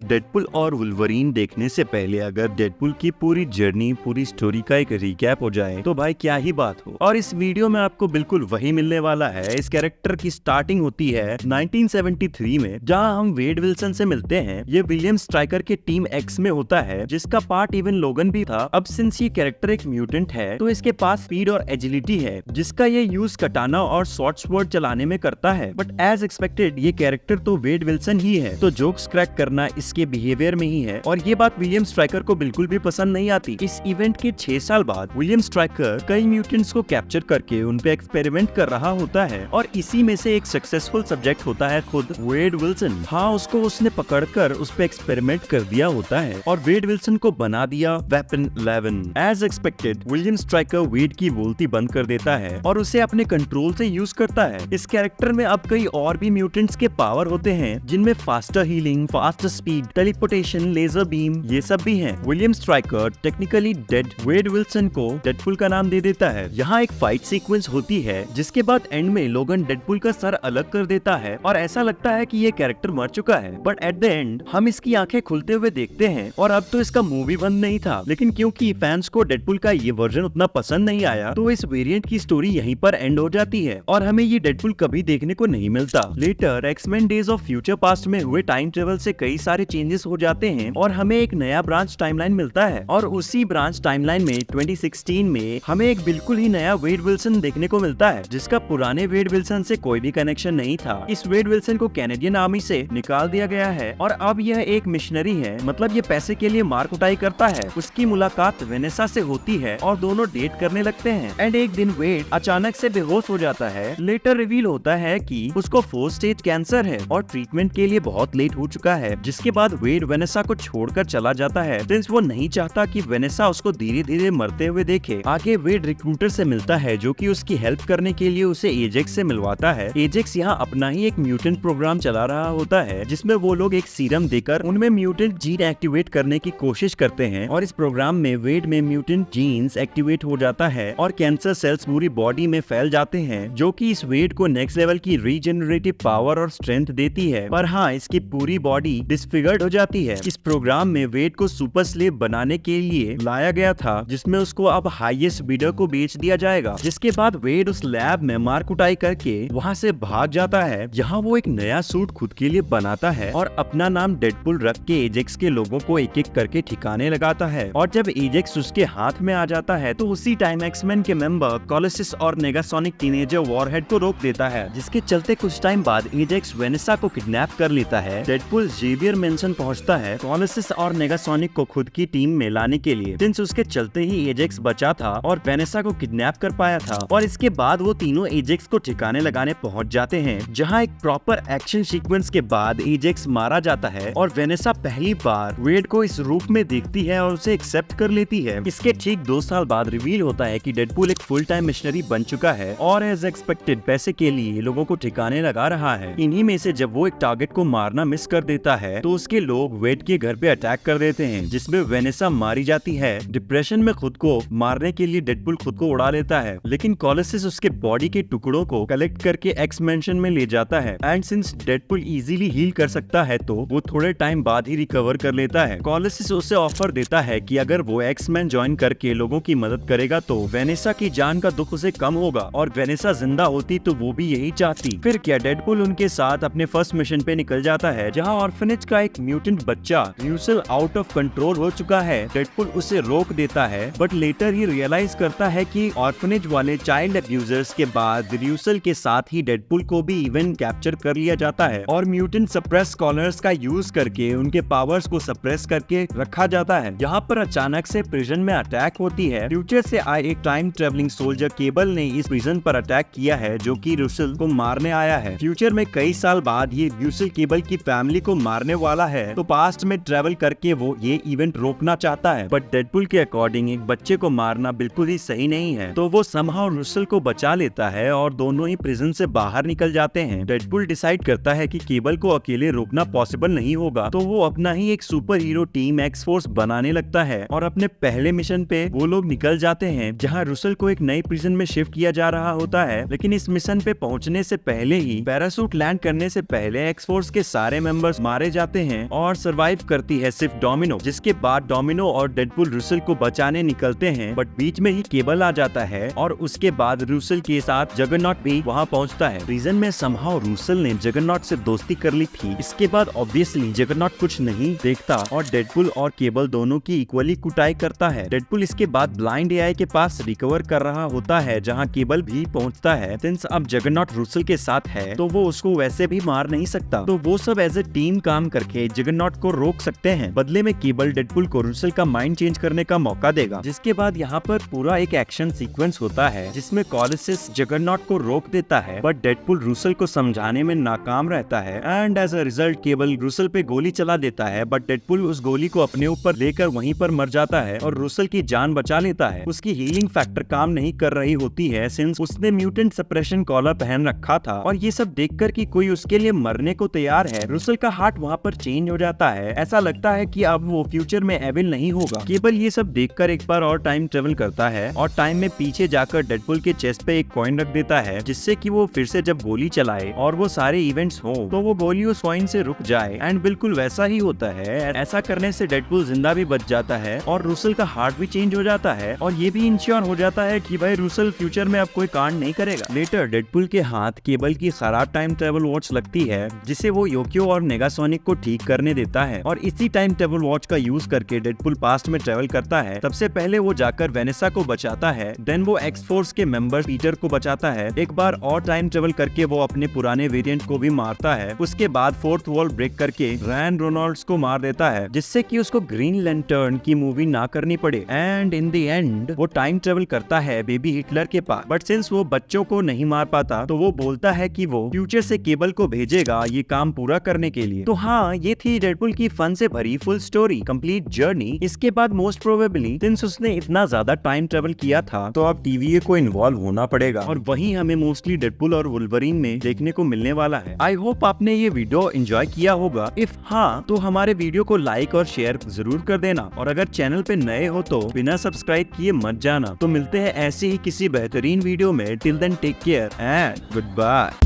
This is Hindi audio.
डेडपुल और वुल्वरीन देखने से पहले अगर डेडपुल की पूरी जर्नी, पूरी स्टोरी का एक रिकैप हो जाए तो भाई क्या ही बात हो। और इस वीडियो में आपको बिल्कुल वही मिलने वाला है। इस कैरेक्टर की स्टार्टिंग होती है 1973 में, जहां हम वेड विल्सन से मिलते हैं। ये विलियम स्ट्राइकर के टीम एक्स में होता है, जिसका पार्ट इवन लोगन भी था। अब सिंस ये कैरेक्टर एक म्यूटेंट है तो इसके पास स्पीड और एजिलिटी है, जिसका ये यूज कटाना और शॉर्ट स्वॉर्ड चलाने में करता है। बट एज एक्सपेक्टेड ये कैरेक्टर तो वेड विल्सन ही है, तो जोक्स क्रैक करना इसके बिहेवियर में ही है। और ये बात विलियम स्ट्राइकर को बिल्कुल भी पसंद नहीं आती। इस इवेंट के 6 साल बाद विलियम स्ट्राइकर कई म्यूटेंट्स को कैप्चर करके उन पे एक्सपेरिमेंट कर रहा होता है, और इसी में से एक सक्सेसफुल सब्जेक्ट होता है खुद वेड विल्सन। हाँ, उसको उसने पकड़कर उस पे एक्सपेरिमेंट कर दिया होता है और वेड विल्सन को बना दिया weapon 11। As expected William Stryker Wade की बोलती बंद कर देता है और उसे अपने कंट्रोल से यूज करता है। इस कैरेक्टर में अब कई और भी म्यूटेंट्स के पावर होते हैं, जिनमें faster healing, fast speed, teleportation, laser beam, ये सब भी हैं। William Stryker technically dead Wade Wilson को डेडपुल का नाम दे देता है। यहाँ एक फाइट सीक्वेंस होती है, जिसके बाद एंड में लोगन डेडपुल का सर अलग कर देता है और ऐसा लगता है कि ये कैरेक्टर मर चुका है। बट एट द एंड हम इसकी आंखें खुलते हुए देखते हैं, और अब तो इसका मुंह भी बंद नहीं था, लेकिन क्योंकि फैंस को डेडपुल का ये वर्जन उतना पसंद नहीं आया तो इस वेरिएंट की स्टोरी यहीं पर एंड हो जाती है और हमें ये डेडपुल कभी देखने को नहीं मिलता। Later X Men days of future past में हुए टाइम ट्रेवल से कई सारे चेंजेस हो जाते हैं और हमें एक नया ब्रांच टाइमलाइन मिलता है, और उसी ब्रांच टाइमलाइन में 2016 में हमें एक बिल्कुल ही नया वेड विल्सन देखने को मिलता है, जिसका पुराने वेड विल्सन से कोई भी कनेक्शन नहीं था। इस वेड विल्सन को कैनेडियन आर्मी से निकाल दिया गया है और अब यह एक मिशनरी है, मतलब ये पैसे के लिए मार कुटाई करता है। उसकी मुलाकात वेनेसा से होती है और दोनों डेट करने लगते हैं। एंड एक दिन वेड अचानक से बेहोश हो जाता है। लेटर रिवील होता है कि उसको 4th स्टेज कैंसर है और ट्रीटमेंट के लिए बहुत लेट हो चुका है, जिसके बाद वेड वेनेसा को छोड़कर चला जाता है, सिंस वो नहीं चाहता कि वेनेसा उसको धीरे धीरे मरते हुए देखे। आगे वेड रिक्रूटर से मिलता है, जो कि उसकी हेल्प करने के लिए उसे एजेक्स से मिलवाता है। एजेक्स यहाँ अपना ही एक म्यूटेंट प्रोग्राम चला रहा होता है, जिसमें वो लोग एक सीरम देकर उनमें म्यूटेंट जीन एक्टिवेट करने की कोशिश करते हैं, और इस प्रोग्राम में वेड में म्यूटेंट जीन्स एक्टिवेट हो जाता है और कैंसर सेल्स पूरी बॉडी में फैल जाते हैं, जो कि इस वेड को नेक्स्ट लेवल की रीजनरेटिव पावर और स्ट्रेंथ देती है। पर हाँ, इसकी पूरी बॉडी डिसफिगर्ड हो जाती है। इस प्रोग्राम में वेड को सुपर स्लेव बनाने के लिए लाया गया था, जिसमें उसको अब हाईएस्ट बिडर को बेच दिया जाएगा। जिसके बाद वेड उस लैब में मार कुटाई करके वहाँ से भाग जाता है, जहाँ वो एक नया सूट खुद के लिए बनाता है और अपना नाम डेडपुल रख के एजेक्स के लोगों को एक एक करके ठिकाने लगाता है। और जब एजेक्स उसके हाथ में आ जाता है तो उसी टाइम एक्समैन के मेंबर कोलोसिस और नेगासोनिक टीनेजर वॉरहेड को रोक देता है, जिसके चलते कुछ टाइम बाद एजेक्स वेनेसा को किडनैप कर लेता है। डेडपुल जेवियर मेंशन पहुंचता है कोलोसिस और नेगासोनिक को खुद की टीम में लाने के लिए, सिंस उसके चलते ही एजेक्स बचा था और वेनेसा को किडनैप कर पाया था। और इसके बाद वो तीनों एजेक्स को ठिकाने लगाने पहुंच जाते हैं, जहां एक प्रॉपर एक्शन सीक्वेंस के बाद एजेक्स मारा जाता है और वेनेसा पहली बार वेड को इस रूप में देखती है और उसे एक्सेप्ट कर लेती है। इसके ठीक 2 साल बाद रिवील होता है कि डेडपुल एक फुल टाइम मिशनरी बन चुका है और एज एक्सपेक्टेड पैसे के लिए लोगों को ठिकाने लगा रहा है। इन्हीं में से जब वो एक टारगेट को मारना मिस कर देता है तो उसके लोग वेड के घर पे अटैक कर देते हैं, जिसमें वेनेसा मारी जाती है। डिप्रेशन में खुद को मारने के लिए डेडपुल खुद को उड़ा लेता है, लेकिन कोलोसिस उसके बॉडी के टुकड़ों को कलेक्ट करके एक्स मैंशन में ले जाता है। And since Deadpool easily heal कर सकता है तो वो थोड़े टाइम बाद ही रिकवर कर लेता है। कोलोसिस उसे ऑफर देता है कि अगर वो एक्समैन ज्वाइन करके लोगों की मदद करेगा तो वेनेसा की जान का दुख उसे कम होगा, और वेनेसा जिंदा होती तो वो भी यही चाहती। फिर क्या, डेडपुल उनके साथ अपने फर्स्ट मिशन पे निकल जाता है, जहां ऑर्फनेज का एक म्यूटेंट बच्चा र्यूसल आउट ऑफ कंट्रोल हो चुका है। डेडपुल उसे रोक देता है, बट लेटर ही रियलाइज करता है कि ऑर्फनेज वाले चाइल्ड अब्यूजर्स के बाद र्यूसल के साथ ही डेडपुल को भी इवन कैप्चर कर लिया जाता है और म्यूटेंट सप्रेस कॉलर्स का यूज करके उनके पावर्स को सप्रेस करके रखा जाता है। यहाँ पर अचानक से प्रिजन में अटैक होती है। फ्यूचर से आए एक टाइम ट्रेवलिंग सोल्जर केबल ने इस प्रिजन पर अटैक किया है, जो कि र्यूसल को मारने आया है। फ्यूचर में कई साल बाद ये र्यूसल केबल की फैमिली को मारने वाला है, तो पास्ट में ट्रेवल करके वो ये इवेंट रोकना चाहता है। बट डेडपुल के अकॉर्डिंग एक बच्चे को मारना बिल्कुल ही सही नहीं है, तो वो समहाउ र्यूसल को बचा लेता है और दोनों ही प्रिजन से बाहर निकल जाते हैं। डेडपुल डिसाइड करता है कि केबल को अकेले रोकना पॉसिबल नहीं होगा, तो वो अपना ही एक super hero team x force बनाने लगता है और अपने पहले मिशन पे वो लोग निकल जाते हैं, जहां रुसल को एक नई प्रिजन में शिफ्ट किया जा रहा होता है। लेकिन इस मिशन पे पहुंचने से पहले ही पैरासूट लैंड करने से पहले एक्स फोर्स के सारे मेंबर्स मारे जाते हैं हैं और सरवाइव करती है सिर्फ डोमिनो, जिसके बाद डोमिनो और डेडपुल रूसेल को बचाने निकलते हैं, बट बीच में ही केबल आ जाता है और उसके बाद रूसेल के साथ जगरनॉट भी वहाँ पहुँचता है। रीजन में समहाउ रूसेल ने जगरनॉट से दोस्ती कर ली थी। इसके बाद ऑब्वियसली जगरनॉट कुछ नहीं देखता और डेडपुल और केबल दोनों की इक्वली कुटाई करता है। डेडपुल इसके बाद ब्लाइंड एआई के पास रिकवर कर रहा होता है, जहाँ केबल भी पहुँचता है। सिंस अब जगरनॉट रूसेल के साथ है तो वो उसको वैसे भी मार नहीं सकता, तो वो सब एज ए टीम काम करके जगरनॉट को रोक सकते हैं। बदले में केबल डेडपुल को रूसेल का माइंड चेंज करने का मौका देगा, जिसके बाद यहाँ पर पूरा एक एक्शन सीक्वेंस होता है जिसमें कोलोसस जगरनॉट को रोक देता है, बट डेडपुल रूसेल को समझाने में नाकाम रहता है and as a result Cable Russell पे गोली चला देता है, बट डेडपुल उस गोली को अपने ऊपर लेकर वहीं पर मर जाता है और रूसेल की जान बचा लेता है। उसकी हीलिंग फैक्टर काम नहीं कर रही होती है सिंस उसने म्यूटेंट सप्रेशन कॉलर पहन रखा था, और ये सब देखकर कि कोई उसके लिए मरने को तैयार है, रूसेल का हार्ट वहाँ पर चेंज हो जाता है। ऐसा लगता है कि अब वो फ्यूचर में एविल नहीं होगा। केबल ये सब देखकर एक बार और टाइम ट्रेवल करता है और टाइम में पीछे जाकर डेडपुल के चेस्ट पे एक कॉइन रख देता है, जिससे कि वो फिर से जब गोली चलाए और वो सारे इवेंट्स हो तो वो गोली उस कॉइन से रुक जाए, एंड बिल्कुल वैसा ही होता है। ऐसा करने से डेडपुल जिंदा भी बच जाता है और रूसेल का हार्ट भी चेंज हो जाता है, और ये भी इंश्योर हो जाता है कि भाई रूसेल फ्यूचर में अब कोई कांड नहीं करेगा। लेटर डेडपुल के हाथ केबल की खराब टाइम ट्रेवल वॉच लगती है, जिसे वो योकियो और नेगासोनिक को ठीक करने देता है, और इसी टाइम ट्रेवल वॉच का यूज करके डेडपुल पास्ट में ट्रेवल करता है। सबसे पहले वो जाकर वेनेसा को बचाता है, देन वो एक्स फोर्स के मेंबर पीटर को बचाता है। एक बार और टाइम ट्रेवल करके वो अपने पुराने वेरिएंट को भी मारता है। उसके बाद फोर्थ वॉल ब्रेक करके रैन रोनॉल्ड्स को मार देता है, जिससे कि उसको ग्रीन लैंटर्न की मूवी ना करनी पड़े, एंड इन द एंड वो टाइम ट्रेवल करता है बेबी हिटलर के पास, बट सिंस वो बच्चों को नहीं मार पाता तो वो बोलता है कि वो फ्यूचर से केबल को भेजेगा ये काम पूरा करने के लिए। तो हाँ, ये थी डेडपुल की फन से भरी फुल स्टोरी, कंप्लीट जर्नी। इसके बाद मोस्ट प्रोबेबली सिंस उसने इतना ज्यादा टाइम ट्रेवल किया था तो अब TVA को इन्वॉल्व होना पड़ेगा, और वही हमें मोस्टली डेडपुल और वुल्वरीन में देखने को मिलने वाला है। आई होप आपने ये वीडियो एंजॉय किया होगा। इफ हाँ, तो हमारे वीडियो को लाइक और शेयर जरूर कर देना, और अगर चैनल पे नए हो तो बिना सब्सक्राइब किए मत जाना। तो मिलते हैं ऐसे ही किसी बेहतरीन वीडियो में। Till then take care and good bye.